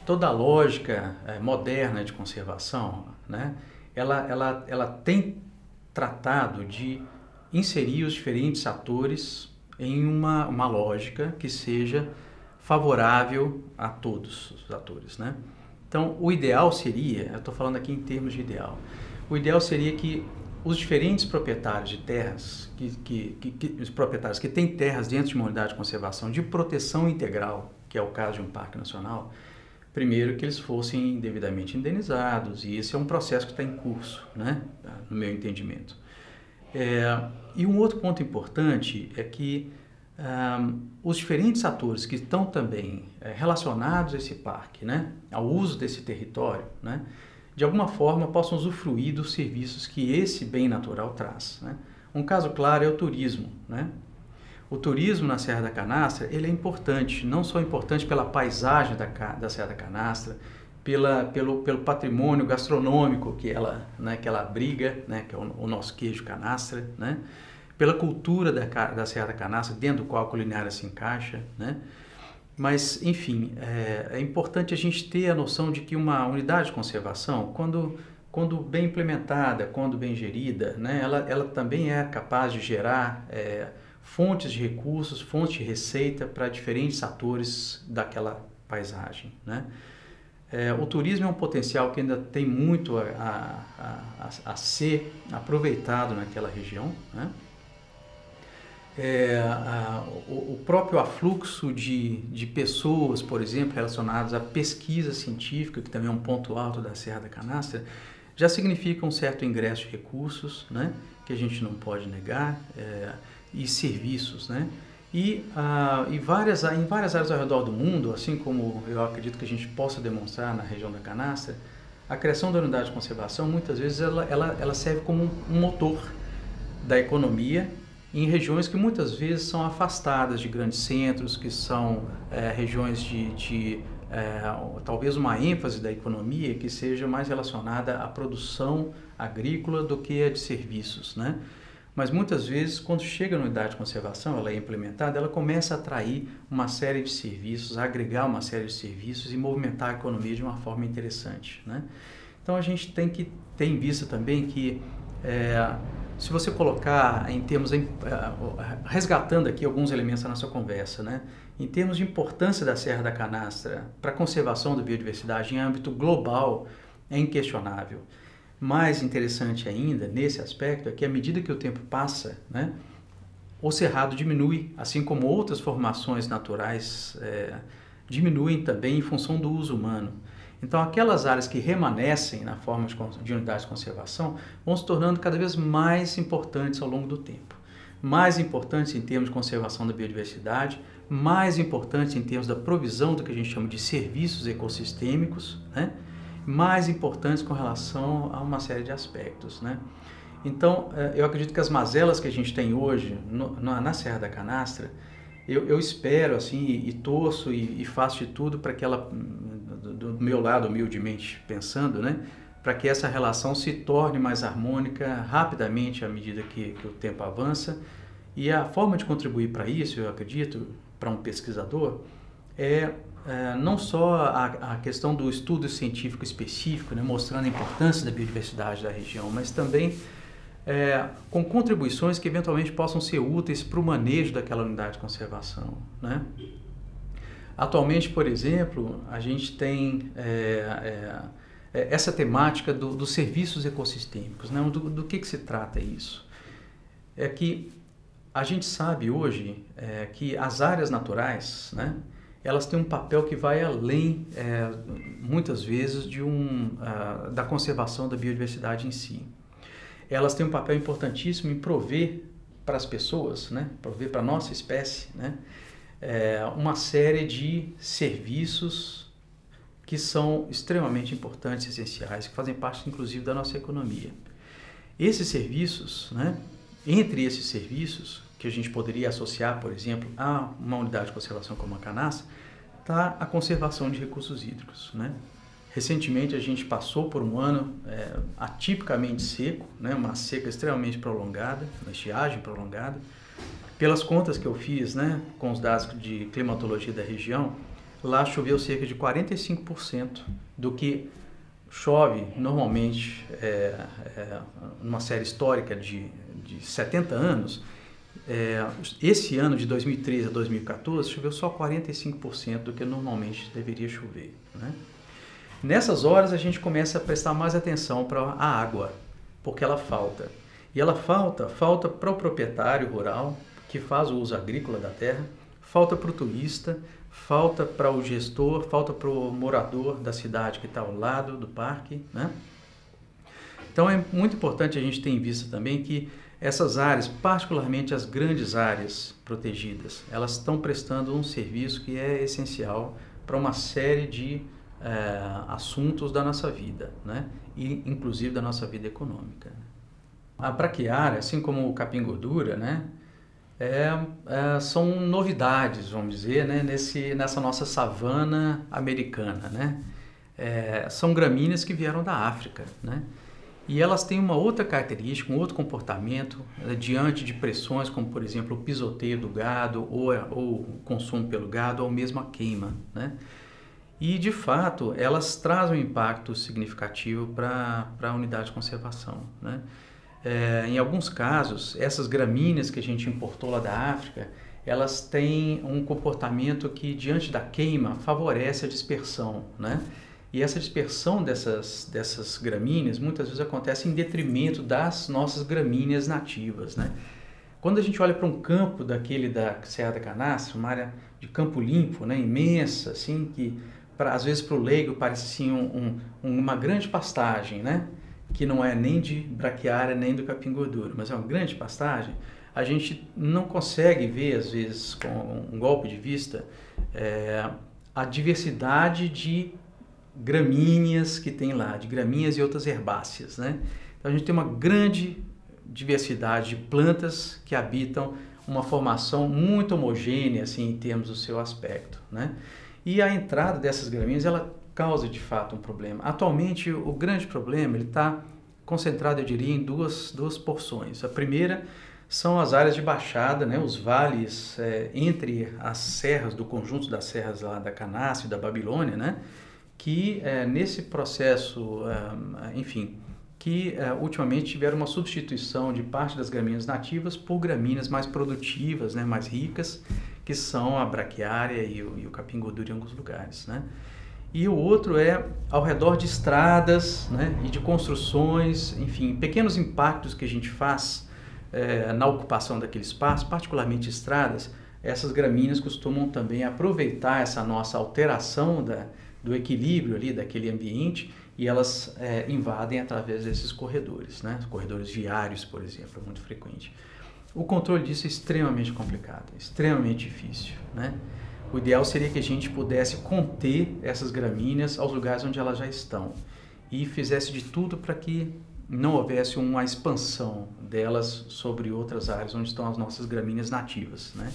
Toda a lógica moderna de conservação, né, ela tem tratado de inserir os diferentes atores em uma lógica que seja favorável a todos os atores, né? Então, o ideal seria, eu estou falando aqui em termos de ideal, o ideal seria que os diferentes proprietários de terras, os proprietários que têm terras dentro de uma unidade de conservação de proteção integral, que é o caso de um parque nacional, primeiro que eles fossem devidamente indenizados, e esse é um processo que está em curso, né, no meu entendimento. E um outro ponto importante é que os diferentes atores que estão também relacionados a esse parque, né, ao uso desse território, né, de alguma forma possam usufruir dos serviços que esse bem natural traz, né. Um caso claro é o turismo, né. O turismo na Serra da Canastra, ele é importante, não só importante pela paisagem da Serra da Canastra, pelo patrimônio gastronômico que ela abriga, né, que é o nosso queijo canastra, né, pela cultura da Serra da Canastra, dentro do qual a culinária se encaixa, né. Mas, enfim, é importante a gente ter a noção de que uma unidade de conservação, quando bem implementada, quando bem gerida, né, ela também é capaz de gerar fontes de recursos, fontes de receita para diferentes atores daquela paisagem, né? O turismo é um potencial que ainda tem muito a ser aproveitado naquela região, né? O próprio afluxo de pessoas, por exemplo, relacionadas à pesquisa científica, que também é um ponto alto da Serra da Canastra, já significa um certo ingresso de recursos, né, que a gente não pode negar, e serviços, né? E em várias áreas ao redor do mundo, assim como eu acredito que a gente possa demonstrar na região da Canastra, a criação da unidade de conservação, muitas vezes, ela serve como um motor da economia em regiões que muitas vezes são afastadas de grandes centros, que são regiões talvez uma ênfase da economia que seja mais relacionada à produção agrícola do que a de serviços, né? Mas muitas vezes, quando chega na unidade de conservação, ela é implementada, ela começa a atrair uma série de serviços, a agregar uma série de serviços e movimentar a economia de uma forma interessante, né? Então a gente tem que ter em vista também que, se você colocar em termos, resgatando aqui alguns elementos da nossa conversa, né? Em termos de importância da Serra da Canastra para a conservação da biodiversidade em âmbito global, é inquestionável. Mais interessante ainda, nesse aspecto, é que à medida que o tempo passa, né, o cerrado diminui, assim como outras formações naturais diminuem também em função do uso humano. Então, aquelas áreas que remanescem na forma de unidades de conservação vão se tornando cada vez mais importantes ao longo do tempo. Mais importantes em termos de conservação da biodiversidade, mais importantes em termos da provisão do que a gente chama de serviços ecossistêmicos, né? Mais importantes com relação a uma série de aspectos, né? Então, eu acredito que as mazelas que a gente tem hoje na Serra da Canastra, eu espero, assim, e torço e faço de tudo para que ela, do meu lado, humildemente pensando, né, para que essa relação se torne mais harmônica rapidamente à medida que o tempo avança. E a forma de contribuir para isso, eu acredito, para um pesquisador, não só a questão do estudo científico específico, né, mostrando a importância da biodiversidade da região, mas também com contribuições que eventualmente possam ser úteis para o manejo daquela unidade de conservação, né? Atualmente, por exemplo, a gente tem essa temática dos serviços ecossistêmicos, né? Do que se trata isso? É que a gente sabe hoje que as áreas naturais, né, elas têm um papel que vai além, muitas vezes, da conservação da biodiversidade em si. Elas têm um papel importantíssimo em prover para as pessoas, né, prover para a nossa espécie, né, uma série de serviços que são extremamente importantes e essenciais, que fazem parte, inclusive, da nossa economia. Esses serviços, né, entre esses serviços, que a gente poderia associar, por exemplo, a uma unidade de conservação como a Canastra, está a conservação de recursos hídricos, né? Recentemente a gente passou por um ano atipicamente seco, né? Uma seca extremamente prolongada, uma estiagem prolongada, Pelas contas que eu fiz, né, com os dados de climatologia da região, lá choveu cerca de 45% do que chove normalmente numa série histórica de 70 anos. Esse ano de 2013 a 2014 choveu só 45% do que normalmente deveria chover, né? Nessas horas a gente começa a prestar mais atenção para a água, porque ela falta. E ela falta para o proprietário rural que faz o uso agrícola da terra, falta para o turista, falta para o gestor, falta para o morador da cidade que está ao lado do parque, né? Então é muito importante a gente ter em vista também que essas áreas, particularmente as grandes áreas protegidas, elas estão prestando um serviço que é essencial para uma série de assuntos da nossa vida, né? E inclusive da nossa vida econômica. A braquiária, assim como o capim-gordura, né? São novidades, vamos dizer, né? Nessa nossa savana americana, né? São gramíneas que vieram da África, né? E elas têm uma outra característica, um outro comportamento diante de pressões como, por exemplo, o pisoteio do gado ou o consumo pelo gado ou mesmo a queima, né? E, de fato, elas trazem um impacto significativo para a unidade de conservação, né? Em alguns casos, essas gramíneas que a gente importou lá da África, elas têm um comportamento que, diante da queima, favorece a dispersão, né? E essa dispersão dessas gramíneas muitas vezes acontece em detrimento das nossas gramíneas nativas, né? Quando a gente olha para um campo daquele da Serra da Canastra, uma área de campo limpo, né, imensa, assim, que às vezes para o leigo parece assim uma grande pastagem, né? Que não é nem de braquiária nem do capim-gordura, mas é uma grande pastagem, a gente não consegue ver, às vezes, com um golpe de vista, a diversidade de gramíneas que tem lá, de gramíneas e outras herbáceas, né? Então a gente tem uma grande diversidade de plantas que habitam uma formação muito homogênea, assim, em termos do seu aspecto, né? E a entrada dessas gramíneas, ela causa de fato um problema. Atualmente, o grande problema ele está concentrado, eu diria, em duas porções. A primeira são as áreas de baixada, né, os vales entre as serras, do conjunto das serras lá da Canastra e da Babilônia, né, que nesse processo, enfim, que ultimamente tiveram uma substituição de parte das gramíneas nativas por gramíneas mais produtivas, né, mais ricas, que são a braquiária e o capim-gordura em alguns lugares, né? E o outro é ao redor de estradas, né, e de construções, enfim, pequenos impactos que a gente faz na ocupação daquele espaço, particularmente estradas. Essas gramíneas costumam também aproveitar essa nossa alteração do equilíbrio ali daquele ambiente e elas invadem através desses corredores, né? Corredores viários, por exemplo, é muito frequente. O controle disso é extremamente complicado, extremamente difícil, né? O ideal seria que a gente pudesse conter essas gramíneas aos lugares onde elas já estão e fizesse de tudo para que não houvesse uma expansão delas sobre outras áreas onde estão as nossas gramíneas nativas, né?